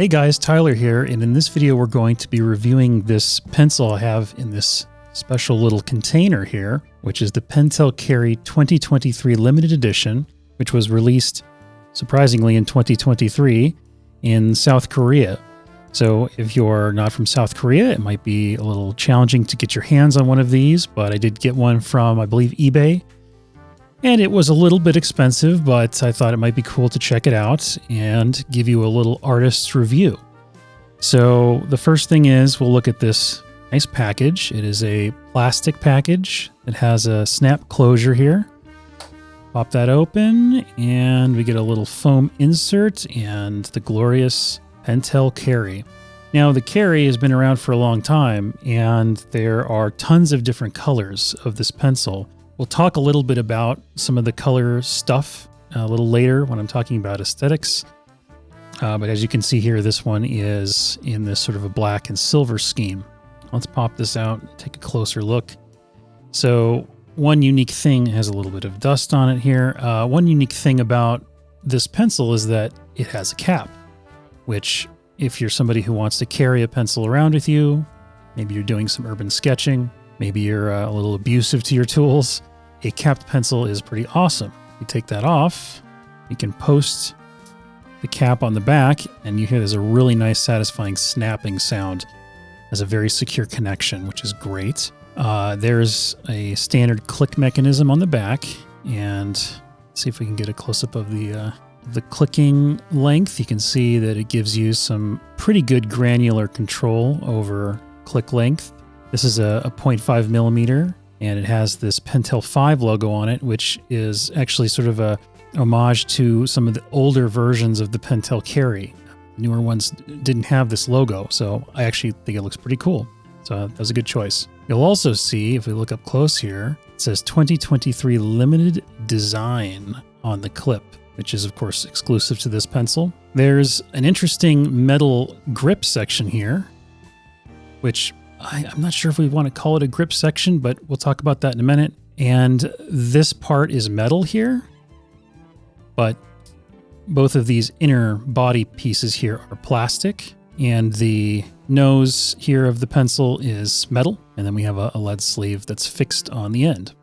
Hey guys, Tyler here, and in this video we're going to be reviewing this pencil I have in this special little container here, which is the Pentel Carry 2023 Limited Edition, which was released, surprisingly, in 2023 in South Korea. So if you're not from South Korea, it might be a little challenging to get your hands on one of these, but I did get one from, I believe, eBay. And it was a little bit expensive, but I thought it might be cool to check it out and give you a little artist's review. So the first thing is we'll look at this nice package. It is a plastic package. It has a snap closure here. Pop that open and we get a little foam insert and the glorious Pentel Carry. Now the Carry has been around for a long time and there are tons of different colors of this pencil. We'll talk a little bit about some of the color stuff a little later when I'm talking about aesthetics. But as you can see here, this one is in this sort of a black and silver scheme. Let's pop this out and take a closer look. So one unique thing has a little bit of dust on it here. One unique thing about this pencil is that it has a cap, which if you're somebody who wants to carry a pencil around with you, maybe you're doing some urban sketching, maybe you're a little abusive to your tools, a capped pencil is pretty awesome. You take that off, you can post the cap on the back, and you hear there's a really nice satisfying snapping sound as a very secure connection, which is great. There's a standard click mechanism on the back, and let's see if we can get a close-up of the clicking length. You can see that it gives you some pretty good granular control over click length. This is a 0.5 millimeter, and it has this Pentel 5 logo on it, which is actually sort of a homage to some of the older versions of the Pentel Carry. Newer ones didn't have this logo, so I actually think it looks pretty cool. So that was a good choice. You'll also see, if we look up close here, it says 2023 Limited Design on the clip, which is of course exclusive to this pencil. There's an interesting metal grip section here, which I'm not sure if we want to call it a grip section, but we'll talk about that in a minute. And this part is metal here, but both of these inner body pieces here are plastic, and the nose here of the pencil is metal, and then we have a lead sleeve that's fixed on the end.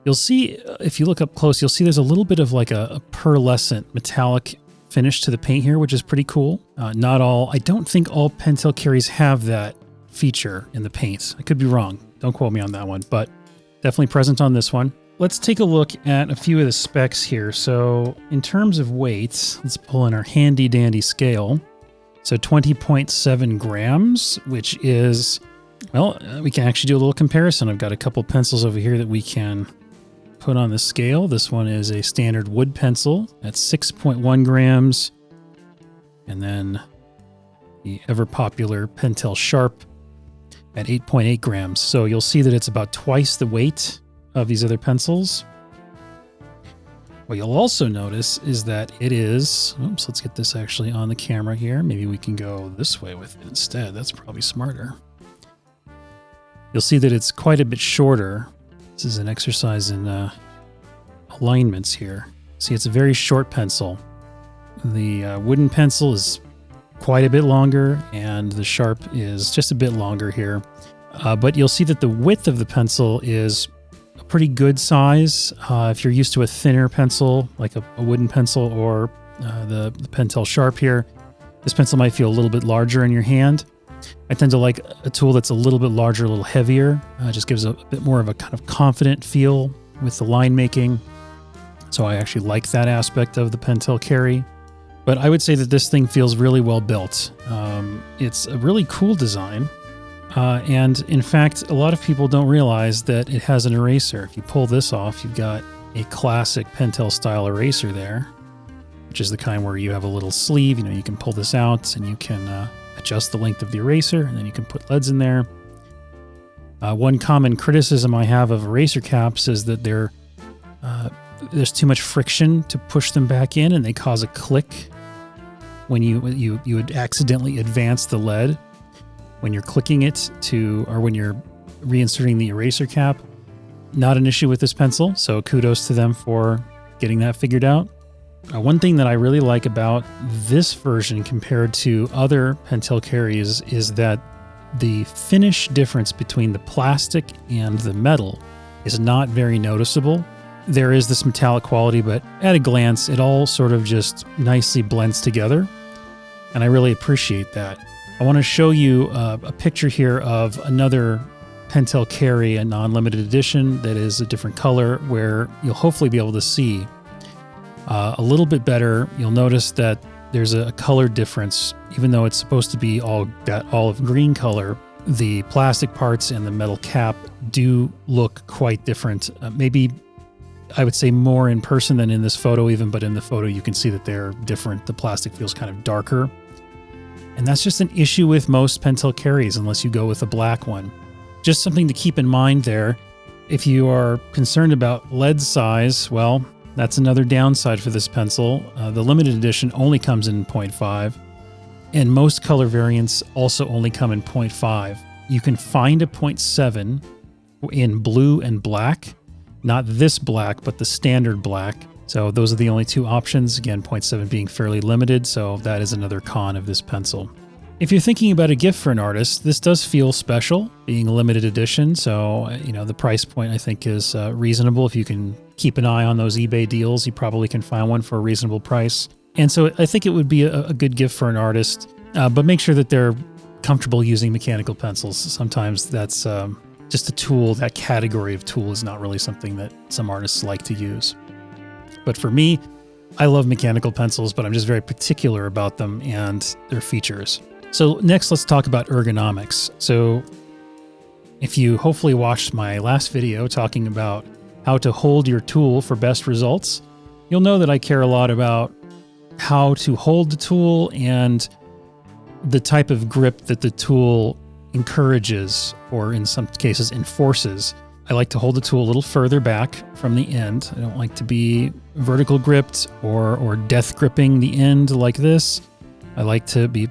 You'll see, if you look up close, you'll see there's a little bit of like a pearlescent metallic finish to the paint here, which is pretty cool. I don't think all Pentel Carries have that feature in the paints. I could be wrong. Don't quote me on that one, but definitely present on this one. Let's take a look at a few of the specs here. So in terms of weights, let's pull in our handy dandy scale. So 20.7 grams, which is, well, we can actually do a little comparison. I've got a couple pencils over here that we can put on the scale. This one is a standard wood pencil at 6.1 grams. And then the ever popular Pentel Sharp at 8.8 grams. So you'll see that it's about twice the weight of these other pencils. What you'll also notice is that it is, oops, let's get this actually on the camera here. Maybe we can go this way with it instead. That's probably smarter. You'll see that it's quite a bit shorter. This is an exercise in alignments here. See, it's a very short pencil. The wooden pencil is quite a bit longer, and the Sharp is just a bit longer here. But you'll see that the width of the pencil is a pretty good size. If you're used to a thinner pencil, like a wooden pencil or the Pentel Sharp here, this pencil might feel a little bit larger in your hand. I tend to like a tool that's a little bit larger, a little heavier. Just gives a bit more of a kind of confident feel with the line making. So I actually like that aspect of the Pentel Carry. But I would say that this thing feels really well built. It's a really cool design. And in fact, a lot of people don't realize that it has an eraser. If you pull this off, you've got a classic Pentel style eraser there, which is the kind where you have a little sleeve. You know, you can pull this out and you can adjust the length of the eraser, and then you can put leads in there. One common criticism I have of eraser caps is that there's too much friction to push them back in, and they cause a click when you would accidentally advance the lead when you're clicking it or when you're reinserting the eraser cap. Not an issue with this pencil, so kudos to them for getting that figured out. One thing that I really like about this version compared to other Pentel carries is that the finish difference between the plastic and the metal is not very noticeable. There is this metallic quality, but at a glance, it all sort of just nicely blends together, and I really appreciate that. I want to show you a picture here of another Pentel Carry, a non-limited edition that is a different color, where you'll hopefully be able to see a little bit better. You'll notice that there's a color difference. Even though it's supposed to be all that olive green color, the plastic parts and the metal cap do look quite different. Maybe I would say more in person than in this photo even, but in the photo you can see that they're different. The plastic feels kind of darker. And that's just an issue with most Pentel Carries unless you go with a black one. Just something to keep in mind there. If you are concerned about lead size, well, that's another downside for this pencil. The limited edition only comes in 0.5, and most color variants also only come in 0.5. You can find a 0.7 in blue and black, not this black, but the standard black. So those are the only two options. Again, 0.7 being fairly limited, so that is another con of this pencil. If you're thinking about a gift for an artist, this does feel special, being a limited edition. So, the price point I think is reasonable. If you can keep an eye on those eBay deals, you probably can find one for a reasonable price. And so I think it would be a good gift for an artist, but make sure that they're comfortable using mechanical pencils. Sometimes that's just a tool. That category of tool is not really something that some artists like to use. But for me, I love mechanical pencils, but I'm just very particular about them and their features. So next, let's talk about ergonomics. So if you hopefully watched my last video talking about how to hold your tool for best results, you'll know that I care a lot about how to hold the tool and the type of grip that the tool encourages, or in some cases enforces. I like to hold the tool a little further back from the end. I don't like to be vertical gripped or death gripping the end like this. I like to be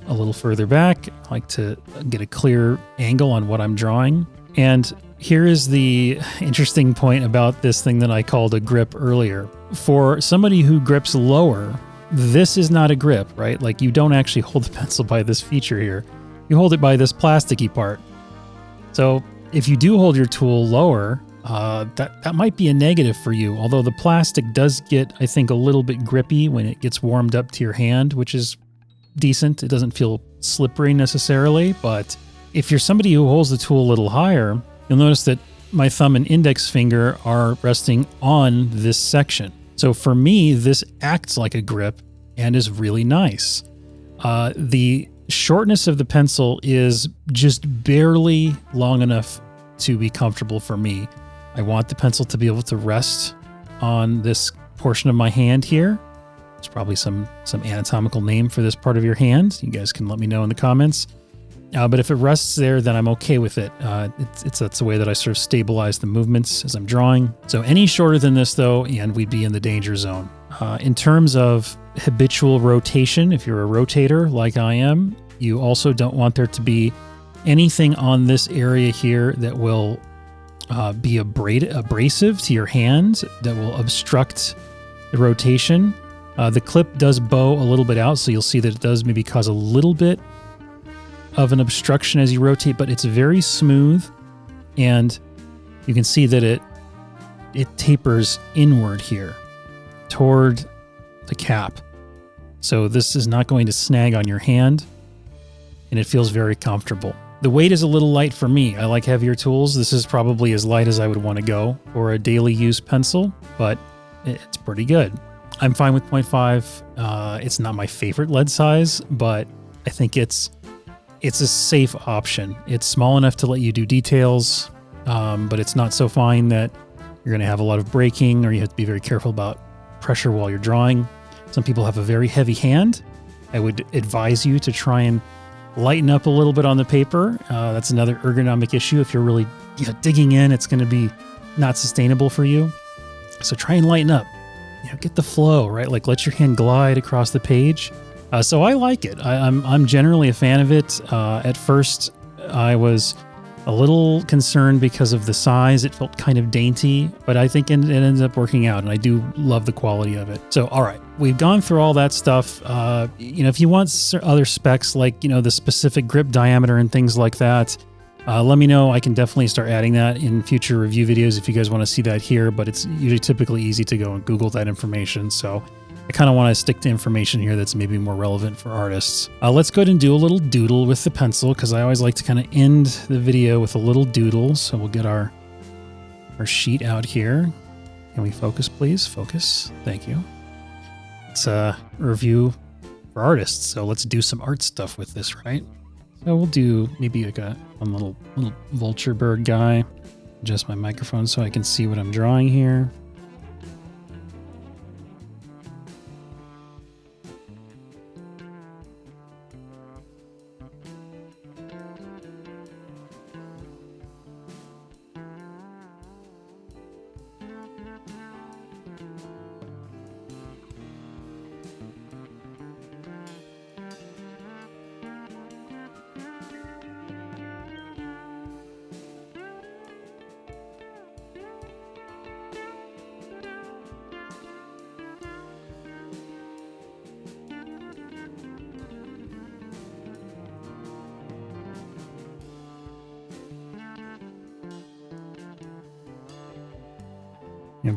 a little further back. I like to get a clear angle on what I'm drawing. And here is the interesting point about this thing that I called a grip earlier. For somebody who grips lower, this is not a grip, right? Like, you don't actually hold the pencil by this feature here. You hold it by this plasticky part. So if you do hold your tool lower, that might be a negative for you. Although the plastic does get, I think, a little bit grippy when it gets warmed up to your hand, which is decent. It doesn't feel slippery necessarily, but if you're somebody who holds the tool a little higher, you'll notice that my thumb and index finger are resting on this section. So for me, this acts like a grip and is really nice. The shortness of the pencil is just barely long enough to be comfortable for me. I want the pencil to be able to rest on this portion of my hand here. There's probably some anatomical name for this part of your hand. You guys can let me know in the comments. But if it rests there, then I'm okay with it. That's the way that I sort of stabilize the movements as I'm drawing. So any shorter than this, though, and we'd be in the danger zone. In terms of habitual rotation, if you're a rotator like I am, you also don't want there to be anything on this area here that will be abrasive to your hand, that will obstruct the rotation. The clip does bow a little bit out, so you'll see that it does maybe cause a little bit of an obstruction as you rotate, but it's very smooth, and you can see that it tapers inward here toward the cap. So this is not going to snag on your hand, and it feels very comfortable. The weight is a little light for me. I like heavier tools. This is probably as light as I would want to go for a daily use pencil, but it's pretty good. I'm fine with 0.5. It's not my favorite lead size, but I think it's a safe option. It's small enough to let you do details, but it's not so fine that you're going to have a lot of breaking, or you have to be very careful about pressure while you're drawing. Some people have a very heavy hand. I would advise you to try and lighten up a little bit on the paper. That's another ergonomic issue. If you're really digging in, it's going to be not sustainable for you. So try and lighten up. Get the flow, right? Like, let your hand glide across the page. So I like it. I'm generally a fan of it. At first, I was A little concerned because of the size. It felt kind of dainty, but I think it ends up working out, and I do love the quality of it. So, all right, we've gone through all that stuff. If you want other specs like, the specific grip diameter and things like that, let me know. I can definitely start adding that in future review videos if you guys want to see that here, but it's usually typically easy to go and Google that information. So I kind of want to stick to information here that's maybe more relevant for artists. Let's go ahead and do a little doodle with the pencil, because I always like to kind of end the video with a little doodle. So we'll get our sheet out here. Can we focus, please? Focus. Thank you. It's a review for artists, so let's do some art stuff with this, right? So we'll do maybe like one little vulture bird guy. Adjust my microphone so I can see what I'm drawing here.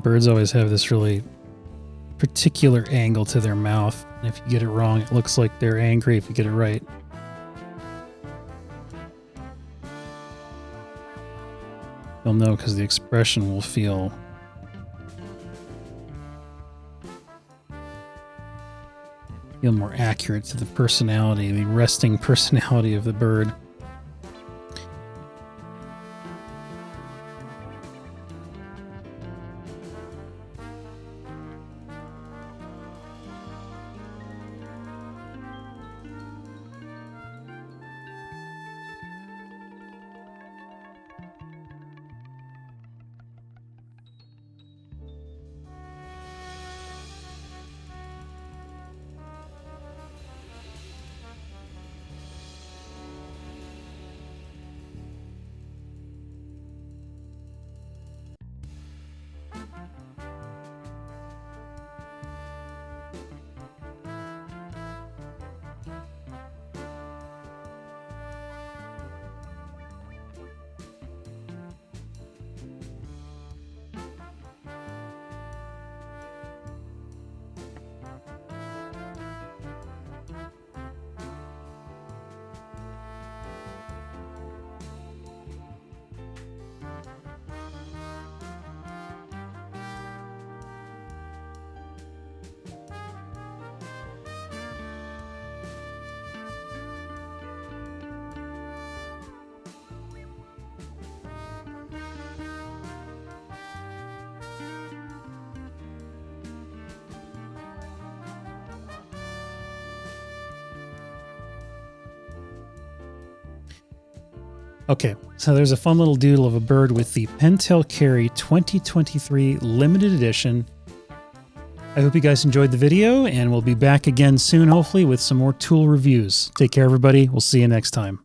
Birds always have this really particular angle to their mouth. And if you get it wrong, it looks like they're angry. If you get it right, you'll know, because the expression will feel more accurate to the personality, the resting personality of the bird. Okay, so there's a fun little doodle of a bird with the Pentel Carry 2023 limited edition. I hope you guys enjoyed the video, and we'll be back again soon, hopefully, with some more tool reviews. Take care, everybody. We'll see you next time.